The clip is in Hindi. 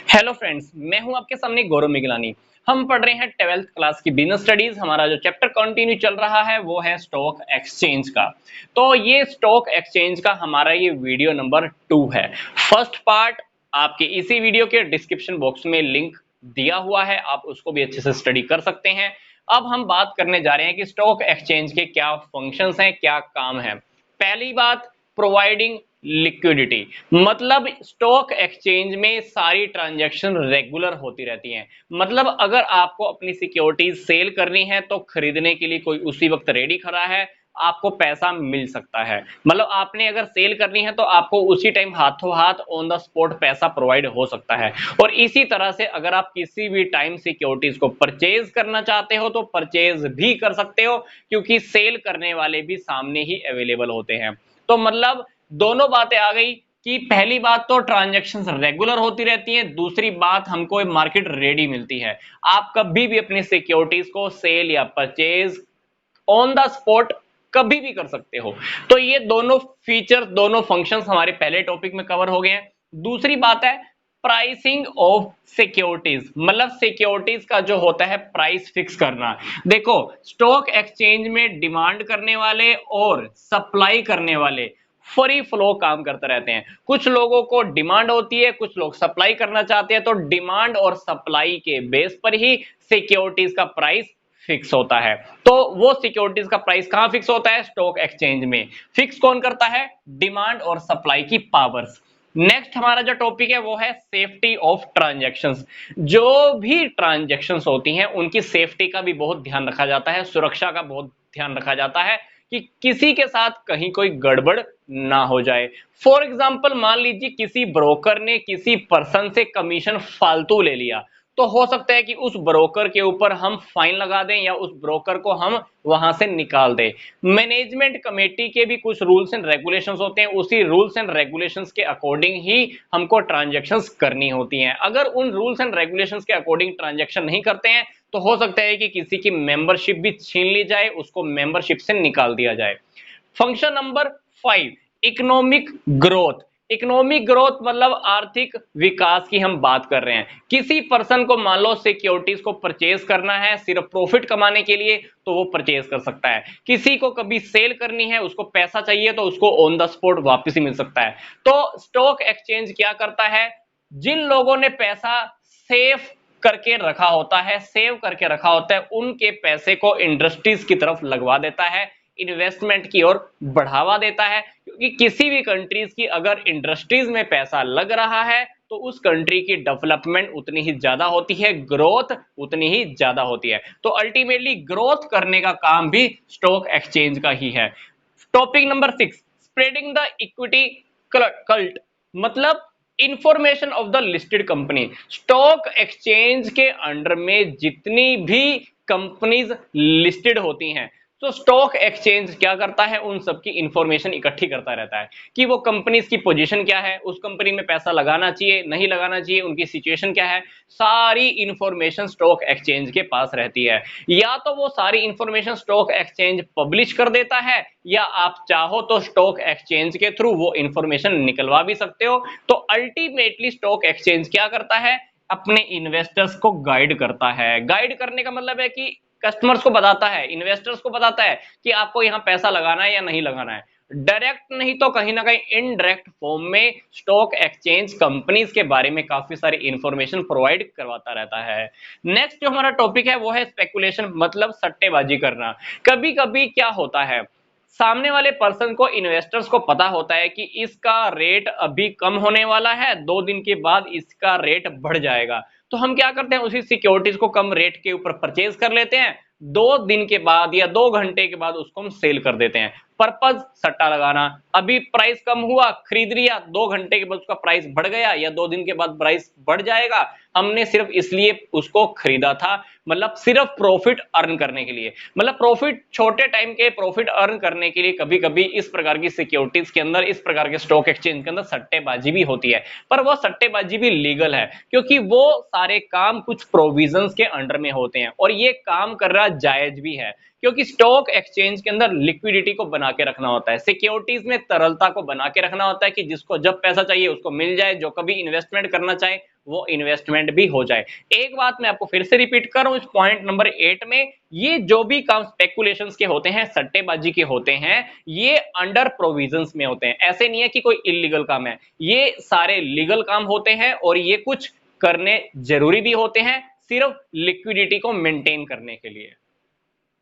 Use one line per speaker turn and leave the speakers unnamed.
हेलो फ्रेंड्स, मैं हूं आपके सामने गौरव मिगलानी। हम पढ़ रहे हैं 12th क्लास की बिजनेस स्टडीज। हमारा जो चैप्टर कंटिन्यू चल रहा है वो है स्टॉक एक्सचेंज का। तो ये स्टॉक एक्सचेंज का हमारा ये वीडियो नंबर 2 है। फर्स्ट पार्ट आपके इसी वीडियो के डिस्क्रिप्शन बॉक्स में लिंक दिया हुआ है, आप उसको भी अच्छे से स्टडी कर सकते हैं। अब हम बात करने जा रहे हैं कि स्टॉक एक्सचेंज के क्या फंक्शंस हैं, क्या काम है। पहली बात, प्रोवाइडिंग लिक्विडिटी, मतलब स्टॉक एक्सचेंज में सारी ट्रांजैक्शन रेगुलर होती रहती हैं। मतलब अगर आपको अपनी सिक्योरिटीज सेल करनी है तो खरीदने के लिए कोई उसी वक्त रेडी खड़ा है, आपको पैसा मिल सकता है। मतलब आपने अगर सेल करनी है तो आपको उसी टाइम हाथों हाथ ऑन द स्पॉट पैसा प्रोवाइड हो सकता है। और इसी तरह से अगर आप किसी भी टाइम सिक्योरिटीज को परचेज करना चाहते हो तो परचेज भी कर सकते हो, क्योंकि सेल करने वाले भी सामने ही अवेलेबल होते हैं। तो मतलब दोनों बातें आ गई कि पहली बात तो ट्रांजैक्शंस रेगुलर होती रहती हैं, दूसरी बात हमको मार्केट रेडी मिलती है। आप कभी भी अपनी सिक्योरिटीज को सेल या परचेज ऑन द स्पॉट कभी भी कर सकते हो। तो ये दोनों फीचर, दोनों फंक्शंस हमारे पहले टॉपिक में कवर हो गए हैं। दूसरी बात है प्राइसिंग ऑफ सिक्योरिटीज, मतलब सिक्योरिटीज का जो होता है प्राइस फिक्स करना। देखो, स्टॉक एक्सचेंज में डिमांड करने वाले और सप्लाई करने वाले फ्री फ्लो काम करते रहते हैं। कुछ लोगों को डिमांड होती है, कुछ लोग सप्लाई करना चाहते हैं, तो डिमांड और सप्लाई के बेस पर ही सिक्योरिटीज का प्राइस फिक्स होता है। तो वो सिक्योरिटीज का प्राइस कहां फिक्स होता है? स्टॉक एक्सचेंज में। फिक्स कौन करता है? डिमांड और सप्लाई की पावर्स। नेक्स्ट हमारा जो टॉपिक है वो है सेफ्टी ऑफ ट्रांजैक्शंस। जो भी ट्रांजैक्शंस होती हैं उनकी सेफ्टी का भी बहुत ध्यान रखा जाता है, सुरक्षा का बहुत ध्यान रखा जाता है कि किसी के साथ कहीं कोई गड़बड़ ना हो जाए। फॉर एग्जांपल, मान लीजिए किसी ब्रोकर ने किसी पर्सन से कमीशन फालतू ले लिया, तो हो सकता है कि उस ब्रोकर के ऊपर हम फाइन लगा दें या उस ब्रोकर को हम वहां से निकाल दें। मैनेजमेंट कमेटी के भी कुछ रूल्स एंड रेगुलेशंस होते हैं, उसी रूल्स एंड रेगुलेशंस के अकॉर्डिंग ही हमको ट्रांजैक्शंस करनी होती हैं। अगर उन रूल्स एंड रेगुलेशंस के अकॉर्डिंग ट्रांजैक्शन नहीं करते हैं तो हो सकता है कि किसी की मेंबरशिप भी छीन ली जाए, उसको मेंबरशिप से निकाल दिया जाए। Function number 5, economic growth. Economic growth मतलब आर्थिक विकास की हम बात कर रहे हैं। किसी पर्सन को मान लो सिक्योरिटीज को परचेज करना है सिर्फ प्रॉफिट कमाने के लिए, तो वो परचेज कर सकता है। किसी को कभी सेल करनी है, उसको पैसा चाहिए, तो उसको ऑन द स्पॉट वापस ही मिल सकता है। तो स्टॉक एक्सचेंज क्या करता है? जिन लोगों ने पैसा सेफ करके रखा होता है, सेव करके रखा होता है, उनके पैसे को इंडस्ट्रीज की तरफ लगवा देता है, इन्वेस्टमेंट की ओर बढ़ावा देता है। क्योंकि किसी भी कंट्रीज की अगर इंडस्ट्रीज में पैसा लग रहा है तो उस कंट्री की डेवलपमेंट उतनी ही ज्यादा होती है, ग्रोथ उतनी ही ज्यादा होती है। तो अल्टीमेटली ग्रोथ करने का काम भी स्टॉक एक्सचेंज का ही है। Topic number 6, spreading the equity cult, मतलब information of the listed company. Stock exchange के अंडर में जितनी भी कंपनीज लिस्टेड होती हैं, तो स्टॉक एक्सचेंज क्या करता है? उन सबकी इंफॉर्मेशन इकट्ठी करता रहता है कि वो कंपनीज की पोजीशन क्या है, उस कंपनी में पैसा लगाना चाहिए नहीं लगाना चाहिए, उनकी सिचुएशन क्या है, सारी इंफॉर्मेशन स्टॉक एक्सचेंज के पास रहती है। या तो वो सारी इंफॉर्मेशन स्टॉक एक्सचेंज पब्लिश कर देता है, या आप चाहो तो स्टॉक एक्सचेंज के थ्रू वो इंफॉर्मेशन निकलवा भी सकते हो। तो अल्टीमेटली स्टॉक एक्सचेंज क्या करता है? अपने इन्वेस्टर्स को गाइड करता है। गाइड करने का मतलब है कि कस्टमर्स को बताता है, इन्वेस्टर्स को बताता है कि आपको यहां पैसा लगाना है या नहीं लगाना है। डायरेक्ट नहीं तो कहीं ना कहीं इनडायरेक्ट फॉर्म में स्टॉक एक्सचेंज कंपनीज के बारे में काफी सारी इंफॉर्मेशन प्रोवाइड करवाता रहता है। नेक्स्ट जो हमारा टॉपिक है वो है स्पेकुलेशन, मतलब सट्टेबाजी करना। कभी कभी क्या होता है, सामने वाले पर्सन को, इन्वेस्टर्स को पता होता है कि इसका रेट अभी कम होने वाला है, 2 दिन के बाद इसका रेट बढ़ जाएगा, तो हम क्या करते हैं? उसी सिक्योरिटीज को कम रेट के ऊपर परचेज कर लेते हैं, 2 दिन के बाद या 2 घंटे के बाद उसको हम सेल कर देते हैं। पर्पज सट्टा लगाना। अभी प्राइस कम हुआ, खरीद लिया, 2 घंटे के बाद उसका प्राइस बढ़ गया या 2 दिन के बाद प्राइस बढ़ जाएगा, हमने सिर्फ इसलिए उसको खरीदा था, मतलब सिर्फ प्रॉफिट अर्न करने के लिए। मतलब प्रॉफिट, छोटे टाइम के प्रॉफिट अर्न करने के लिए कभी कभी इस प्रकार की सिक्योरिटीज के अंदर, इस प्रकार के स्टॉक एक्सचेंज के अंदर सट्टेबाजी भी होती है। पर वो सट्टेबाजी भी लीगल है, क्योंकि वो सारे काम कुछ प्रोविजंस के अंडर में होते हैं और ये काम कर रहा जायज भी है, क्योंकि स्टॉक एक्सचेंज के अंदर लिक्विडिटी को बना के रखना होता है, सिक्योरिटीज में तरलता को बना के रखना होता है कि जिसको जब पैसा चाहिए उसको मिल जाए, जो कभी इन्वेस्टमेंट करना चाहे वो इन्वेस्टमेंट भी हो जाए। एक बात मैं आपको फिर से रिपीट कर रहा हूं, इस पॉइंट नंबर 8 में, ये जो भी काम स्पेकुलेशंस के होते हैं, सट्टेबाजी के होते हैं, ये अंडर प्रोविजंस में होते हैं। ऐसे नहीं है कि कोई इलीगल काम है, ये सारे लीगल काम होते हैं और ये कुछ करने जरूरी भी होते हैं, सिर्फ लिक्विडिटी को मेंटेन करने के लिए।